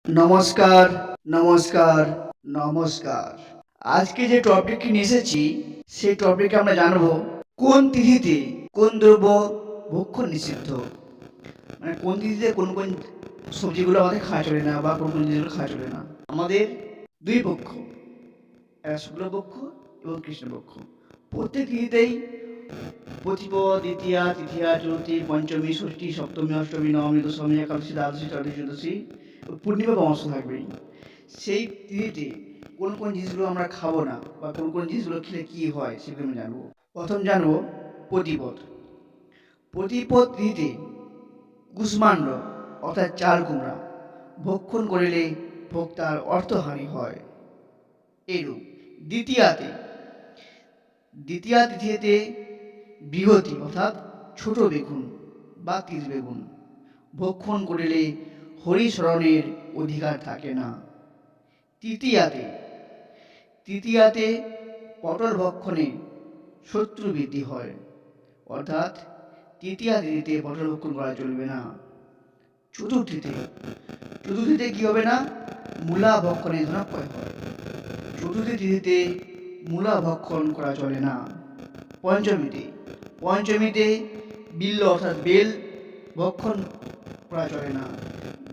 নমস্কার, নমস্কার, নমস্কার। আজকে যে টপিকটি নিয়ে এসেছি সেই টপিকে আমরা জানবো কোন তিথিতে কোন দ্রব্য ভক্ষণ নিষিদ্ধ। মানে কোন তিথিতে কোন কোন সবজিগুলো আমাদের খাওয়া চলে না বা কোন কোন জিনিসগুলো খাওয়া চলে না। আমাদের দুই পক্ষ, একটা শুক্লপক্ষ এবং কৃষ্ণপক্ষ। প্রত্যেক তিথিতেই প্রতিপদ, দ্বিতীয়া, তৃতীয়া, চতুর্থী, পঞ্চমী, ষষ্ঠী, সপ্তমী, অষ্টমী, নবমী, দশমী, একাদশী, দ্বাদশী, ত্রয়োদশী, চতুর্দশী, পূর্ণিমা পরামর্শ থাকবেই। সেই তিথিতে কোন কোন জিনিসগুলো আমরা খাবো না বা কোন কোন জিনিসগুলো খেলে কী হয় সেগুলো আমি জানবো। প্রথম জানবো প্রতিপদ। প্রতিপদ তিথিতে কুষ্মাণ্ড অর্থাৎ চাল কুমড়া ভক্ষণ করিলে ভোক্তার অর্থহানি হয়। এরূপ দ্বিতীয়াতে দ্বিতীয়া তিথিতে বৃহতি অর্থাৎ ছোট বেগুন বা তিল বেগুন ভক্ষণ করিলে হরিশরণের অধিকার থাকে না। তৃতীয়াতে তৃতীয়াতে পটল ভক্ষণে শত্রু বৃদ্ধি হয়, অর্থাৎ তৃতীয়া তিথিতে পটল ভক্ষণ করা চলবে না। চতুর্থীতে চতুর্থীতে কী হবে না, মূলা ভক্ষণে ধনাক্ষয় হয়। চতুর্থী তিথিতে মূলা ভক্ষণ করা চলে না। পঞ্চমীতে পঞ্চমীতে বিল্ল অর্থাৎ বেল ভক্ষণ করা চলে না,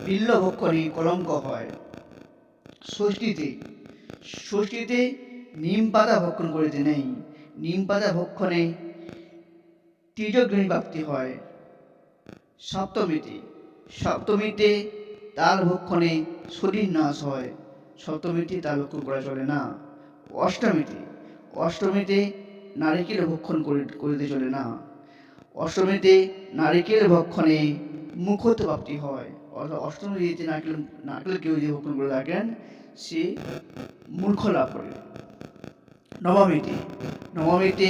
বিল্ল ভক্ষণে কলঙ্ক হয়। ষষ্ঠীতে ষষ্ঠীতে নিম পাতা ভক্ষণ করিতে নেই, নিম পাতা ভক্ষণে তীর্যগ্নি প্রাপ্তি হয়। সপ্তমীতে সপ্তমীতে তাল ভক্ষণে শরীর নাশ হয়, সপ্তমীতে তাল ভক্ষণ করা চলে না। অষ্টমীতে অষ্টমীতে নারিকেল ভক্ষণ করিতে চলে না। অষ্টমীতে নারিকেল ভক্ষণে মুখত প্রাপ্তি হয়, অর্থাৎ অষ্টমী তিথিতে নারকেল কেউ যদি ভক্ষণ করে থাকেন সে মূর্খ লাভ করে। নবমীতে নবমীতে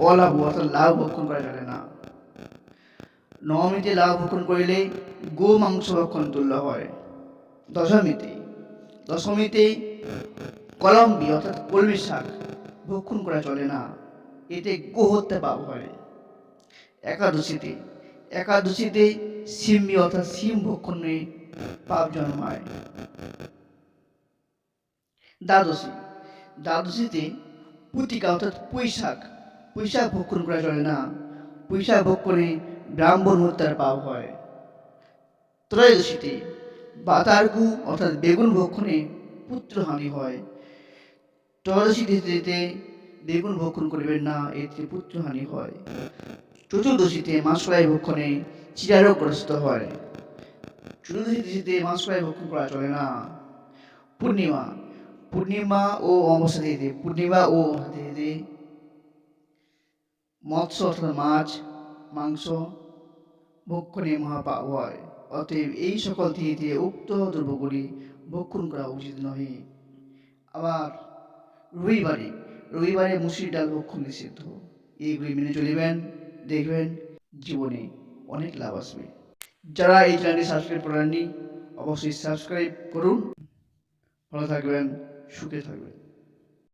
অলাভ অর্থাৎ লাভ ভক্ষণ করা চলে না। নবমীতে লাভ ভক্ষণ করিলে গো মাংস ভক্ষণ তুল্য হয়। দশমীতে দশমীতে কলম্বি অর্থাৎ কলমি শাক ভক্ষণ করা চলে না, এতে গোহত্যা পাপ হয়। একাদশীতে একাদশীতে সিম্বি অর্থাৎ সিম ভক্ষণে পাপ জন্মায়। দ্বাদশী দ্বাদশীতে পুতিকা অর্থাৎ পুঁইশাক পুঁইশাক ভক্ষণ করা চলে না, পুঁইশাক ভক্ষণে ব্রাহ্মণ হত্যার পাপ হয়। ত্রয়োদশীতে বাতারগু অর্থাৎ বেগুন ভক্ষণে পুত্রহানি হয়। ত্রয়োদশী তিথিতে বেগুন ভক্ষণ করিবেন না, এতে পুত্রহানি হয়। চতুর্দশীতে মাছলাই ভক্ষণে চিরারোগগ্রস্ত হয়। চতুর্দশী তিথিতে মাছলাই ভক্ষণ করা চলে না। পূর্ণিমা পূর্ণিমা ও অমাবস্যা তিথিতে পূর্ণিমা ও অমাবস্যা তিথিতে মৎস্য অর্থাৎ মাছ মাংস ভক্ষণে মহাপাপ হয়। অতএব এই সকল তিথিতে উক্ত দ্রব্যগুলি ভক্ষণ করা উচিত নহে। আবার রবিবারে রবিবারে মুসুর ডাল ভক্ষণ নিষিদ্ধ। এইগুলি মেনে চলিবেন, দেখবেন জীবনে অনেক লাভ আসবে। যারা এই চ্যানেলটি সাবস্ক্রাইব করেননি অবশ্যই সাবস্ক্রাইব করুন। ভালো থাকবেন, সুখে থাকবেন।